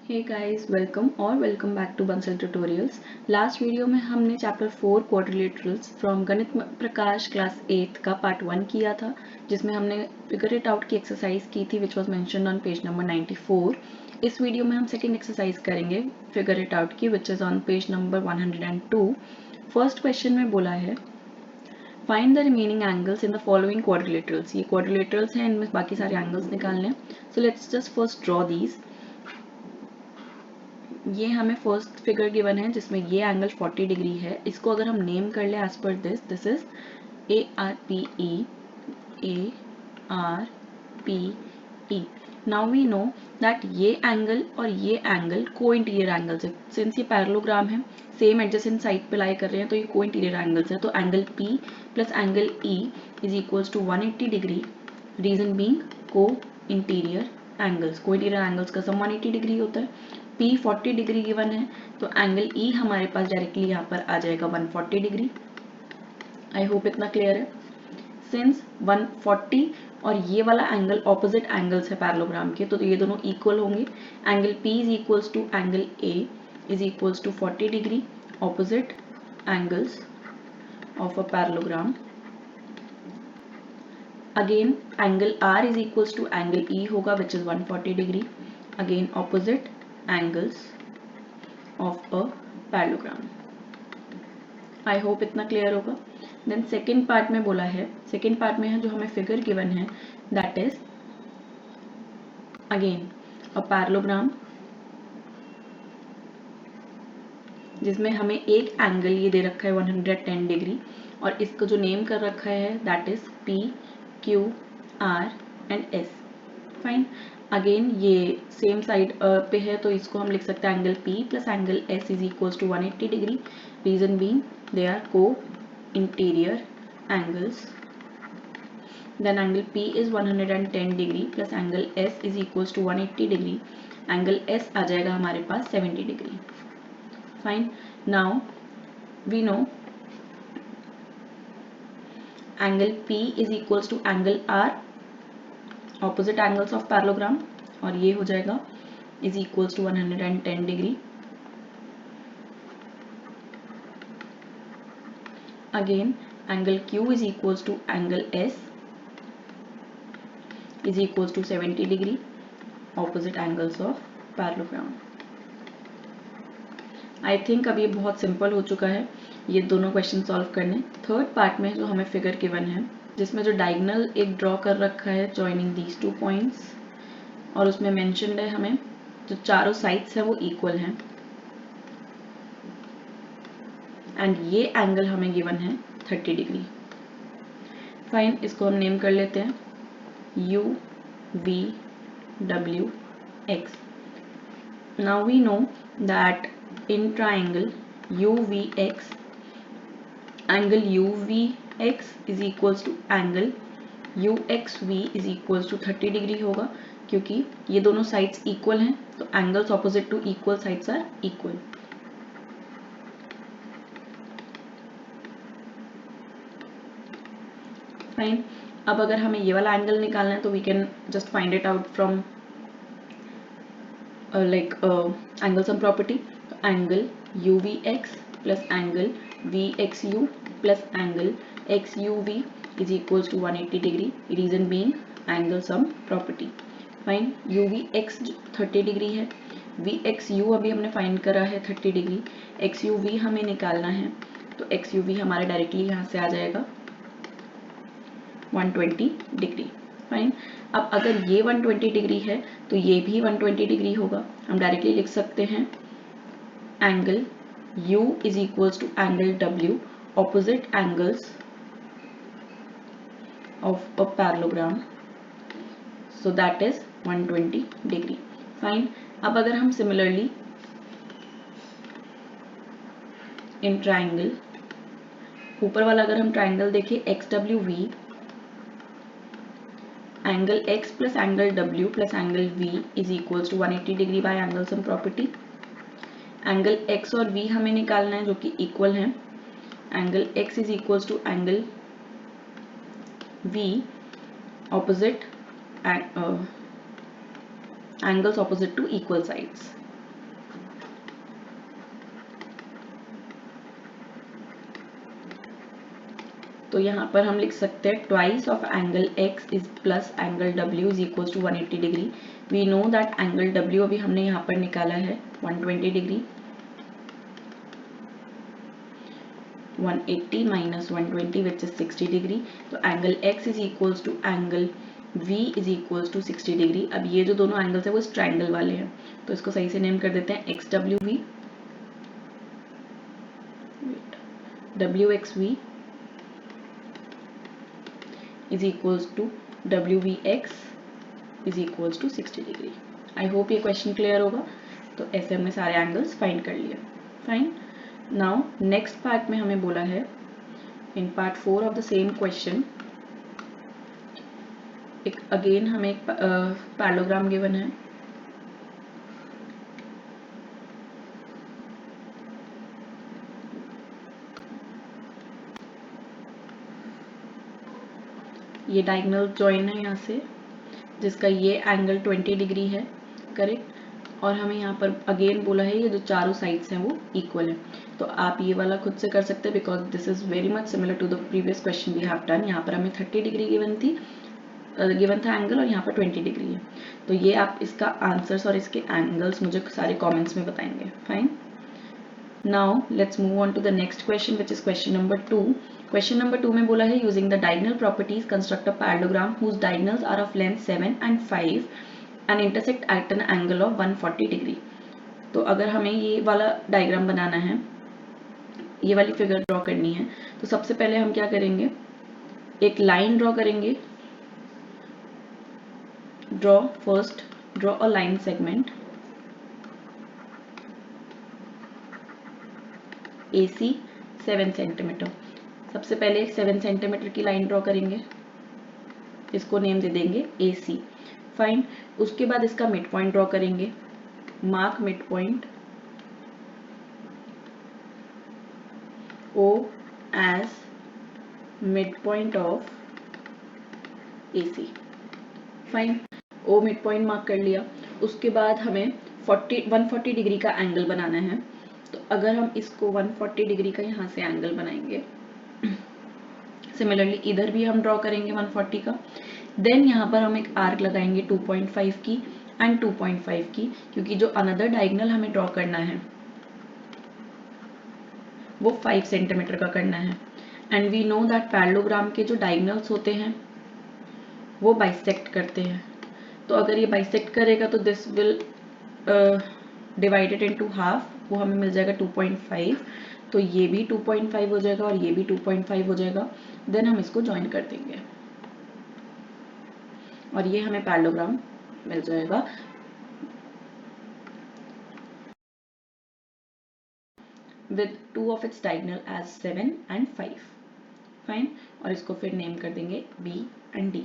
Hey guys welcome back to Bansal tutorials. Last video में हमने chapter 4 quadrilaterals from गणित प्रकाश class 8 का पार्ट 1 किया था, जिसमें हमने फिगर इट आउट की एक्सरसाइज की थी which was mentioned on page number 94। इस वीडियो में हम सेकेंड एक्सरसाइज करेंगे फिगर इट आउट की, which is on page number 102। First question में बोला है find the remaining angles in the following quadrilaterals. ये क्वाड्रिलेटरल्स हैं, इनमें बाकी सारे एंगल्स निकालने हैं। So let's just first draw these. ये हमें फर्स्ट फिगर गिवन है जिसमें ये एंगल 40 डिग्री है। इसको अगर हम नेम कर ले एज पर this is ARPE। Now we know that ये एंगल और ये एंगल को इंटीरियर एंगल्स है। सिंस ये पैरेललोग्राम है, सेम एडजेसेंट साइड पे लाई कर रहे हैं, तो ये को इंटीरियर एंगल्स है। तो angle P plus angle E is equals to 180 degree, reason being को इंटीरियर एंगल्स। को इंटीरियर एंगल्स का सम 180 डिग्री होता है। P 40 डिग्री गिवन है, तो एंगल E हमारे पास डायरेक्टली यहाँ पर आ जाएगा 140 डिग्री। आई होप इतना क्लियर है। सिंस 140 और ये वाला एंगल ऑपोजिट एंगल्स है पैरेललोग्राम के, तो ये दोनों इक्वल होंगे। Angle P is equals to angle A is equals to 40 degree, opposite angles of a parallelogram. Again angle R is equals to angle E होगा which is 140 degree, again opposite angles of a parallelogram. I hope इतना clear होगा। Then second part में बोला है, second part में है जो हमें फिगर गिवन है, that is again a parallelogram जिसमें हमें एक एंगल ये दे रखा है 110 डिग्री, और इसको जो नेम कर रखा है that is P, Q, R and S। Fine. Again ये सेम साइड पे है, तो इसको हम लिख सकते हैं angle P plus angle S is equals to 180 degree, reason being they are co interior angles. Then angle P is 110 degree plus angle S is equals to 180 degree, angle S आ जाएगा हमारे पास 70 degree. Fine. Now we know angle P is equals to angle R, opposite angles of parallelogram, और ये हो जाएगा is equals to 110 degree. Again angle Q is equals to angle S is equals to 70 degree, opposite angles of parallelogram. I think अब ये बहुत simple हो चुका है ये दोनों क्वेश्चन सॉल्व करने। थर्ड पार्ट में जो हमें फिगर गिवन है, जिसमें जो डायगोनल एक ड्रॉ कर रखा है जॉइनिंग दीज टू पॉइंट्स, और उसमें मेंशन्ड है हमें जो चारों साइड्स है वो इक्वल हैं, एंड ये एंगल हमें गिवन है 30 डिग्री। फाइन, इसको हम नेम कर लेते हैं U V W X। Now we know that in triangle UVX, angle UVX is equals to angle UXV is equals to 30 degree होगा, क्योंकि ये दोनों साइड्स इक्वल हैं, तो angles opposite to equal sides are equal. Fine. अब अगर हमें ये वाला एंगल निकालना है तो we can just find it out from like angle sum property। तो angle UVX plus angle VXU plus angle XUV is equals to 180 degree, reason being angle sum property। Fine, UVX 30 degree है, VXU अभी हमने find करा है 30 degree, XUV हमें निकालना है, तो XUV हमारे डायरेक्टली यहाँ से आ जाएगा 120 डिग्री। फाइन। अब अगर ये 120 डिग्री है तो ये भी 120 डिग्री होगा। हम डायरेक्टली लिख सकते हैं angle U is equals to angle W, opposite angles of a parallelogram, so that is 120 degree. Fine. अब अगर हम सिमिलरली इन ट्राइंगल, ऊपर वाला अगर हम ट्राइंगल देखें XWV, angle X plus angle W plus angle V is equals to 180 degree by angle sum property. Angle X और V हमें निकालना है जो कि इक्वल है। Angle X is equals to angle V, opposite angles opposite to equal sides. तो यहाँ पर हम लिख सकते हैं twice of angle x is plus angle w is equal to 180 degree. We know that angle w अभी हमने यहाँ पर निकाला है 120 degree. 180 minus 120 which is 60 degree. तो angle x is equals to angle v is equals to 60 degree. अब ये जो दोनों एंगल्स है वो इस ट्राइंगल वाले हैं, तो इसको सही से नेम कर देते हैं XWV, WXV is equals to WVX is equals to 60 degree. I hope ये क्वेश्चन क्लियर होगा। तो ऐसे हमने सारे एंगल्स फाइंड कर लिए। फाइन। नाउ नेक्स्ट पार्ट में हमें बोला है in part 4 of the same question, एक अगेन हमें एक पैरेललोग्राम गिवन है। ये डायगोनल जॉइन है यहाँ से, जिसका ये एंगल 20 डिग्री है, करेक्ट। और हमें यहाँ पर अगेन बोला है ये जो चारों साइड्स हैं वो इक्वल है। तो आप ये वाला खुद से कर सकते हैं because this is very much similar to the previous question we have done. यहाँ पर हमें 30 डिग्री गिवन था एंगल, और यहाँ पर 20 डिग्री है। तो ये आप इसका आंसर्स और इसके एंगल्स मुझे सारे कमेंट्स में बताएंगे। Fine. Now let's move on to the next question which is question number 2। Question number 2 में बोला है using the diagonal properties construct a parallelogram whose diagonals are of length 7 and 5 and intersect at an angle of 140 degree. तो अगर हमें ये वाला diagram बनाना है, ये वाली फिगर ड्रॉ करनी है, तो सबसे पहले हम क्या करेंगे, एक लाइन ड्रॉ करेंगे। Draw a line segment AC 7 centimetre. सबसे पहले 7 सेंटीमीटर की लाइन ड्रॉ करेंगे, इसको नेम दे देंगे AC। फाइन। उसके बाद इसका मिड पॉइंट ड्रॉ करेंगे, mark mid point O as midpoint of AC। Fine. O mid point mark कर लिया। उसके बाद हमें 140 डिग्री का एंगल बनाना है। तो अगर हम इसको 140 डिग्री का यहाँ से एंगल बनाएंगे, सिमिलरली इधर भी हम ड्रॉ करेंगे 140 का। देन यहाँ पर हम एक आर्क लगाएंगे 2.5 की एंड 2.5 की, क्योंकि जो अनदर डायगोनल हमें ड्रॉ करना है वो 5 सेंटीमीटर का करना है। And we know that parallelogram के जो डायगोनल्स होते हैं वो बाइसेक्ट करते हैं। तो अगर ये बाइसेक्ट करेगा तो this will divided into half, वो हमें मिल जाएगा 2.5। तो ये भी 2.5 हो जाएगा और ये भी 2.5 हो जाएगा। देन हम इसको ज्वाइन कर देंगे और ये हमें पैरेललोग्राम मिल जाएगा। with two of its diagonal as 7 and 5। Fine. और इसको फिर नेम कर देंगे B and D।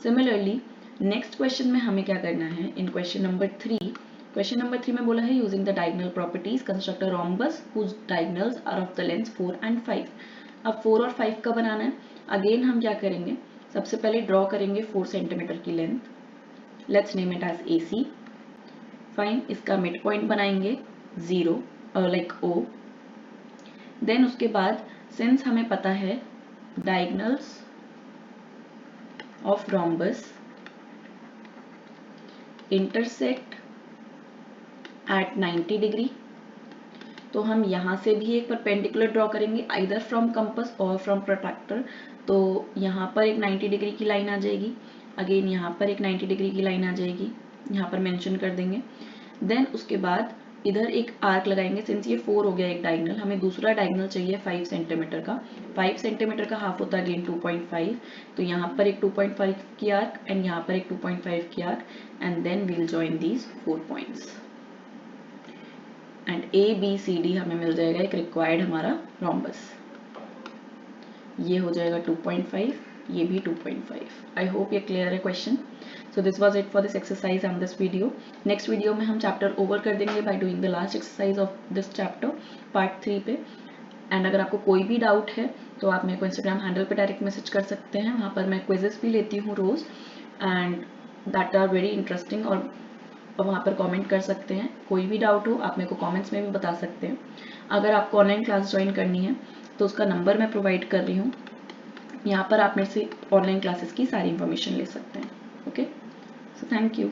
Similarly next question में हमें क्या करना है, इन क्वेश्चन नंबर 3 में बोला है using the diagonal properties construct a rhombus whose diagonals are of the length 4 and 5। अब 4 और 5 का बनाना है। अगेन हम क्या करेंगे, सबसे पहले ड्रॉ करेंगे 4 सेंटीमीटर की length, let's name it as AC। Fine. इसका मिड पॉइंट बनाएंगे 0 लाइक O। देन उसके बाद सिंस हमें पता है diagonals of rhombus intersect at 90 degree, तो हम यहाँ से भी एक परपेंडिकुलर ड्रॉ करेंगे आइदर फ्रॉम कंपास और फ्रॉम प्रोट्रैक्टर। तो यहाँ पर एक 90 डिग्री की लाइन आ जाएगी, अगेन यहाँ पर एक 90 डिग्री की लाइन आ जाएगी, यहाँ पर मेंशन कर देंगे। देन उसके बाद इधर एक आर्क लगाएंगे। सिंस ये 4 हो गया एक डायगोनल, हमें दूसरा डायगोनल चाहिए 5 सेंटीमीटर का। 5 सेंटीमीटर का हाफ होता है अगेन 2.5। तो यहाँ पर एक 2.5 की आर्क एंड यहाँ पर एक 2.5 की arc, and then we will join these 4 points and ABCD हमें मिल जाएगा एक रिक्वायर्ड हमारा रोम्बस। ये हो जाएगा 2.5, ये भी 2.5। आई होप ये क्लियर है question. So this was it for this exercise and this video. Next video में हम चैप्टर ओवर कर देंगे by doing the last exercise of this chapter part 3 पे। एंड अगर आपको कोई भी डाउट है तो आप मेरे को इंस्टाग्राम हैंडल पे डायरेक्ट मैसेज कर सकते हैं। वहाँ पर मैं क्विजेस भी लेती हूँ रोज़ and that are very interesting, और वहाँ पर कमेंट कर सकते हैं। कोई भी डाउट हो आप मेरे को कमेंट्स में भी बता सकते हैं। अगर आपको ऑनलाइन क्लास ज्वाइन करनी है तो उसका नंबर मैं प्रोवाइड कर रही हूँ। यहाँ पर आप मेरे से ऑनलाइन क्लासेस की सारी इन्फॉर्मेशन ले सकते हैं। Okay, so thank you.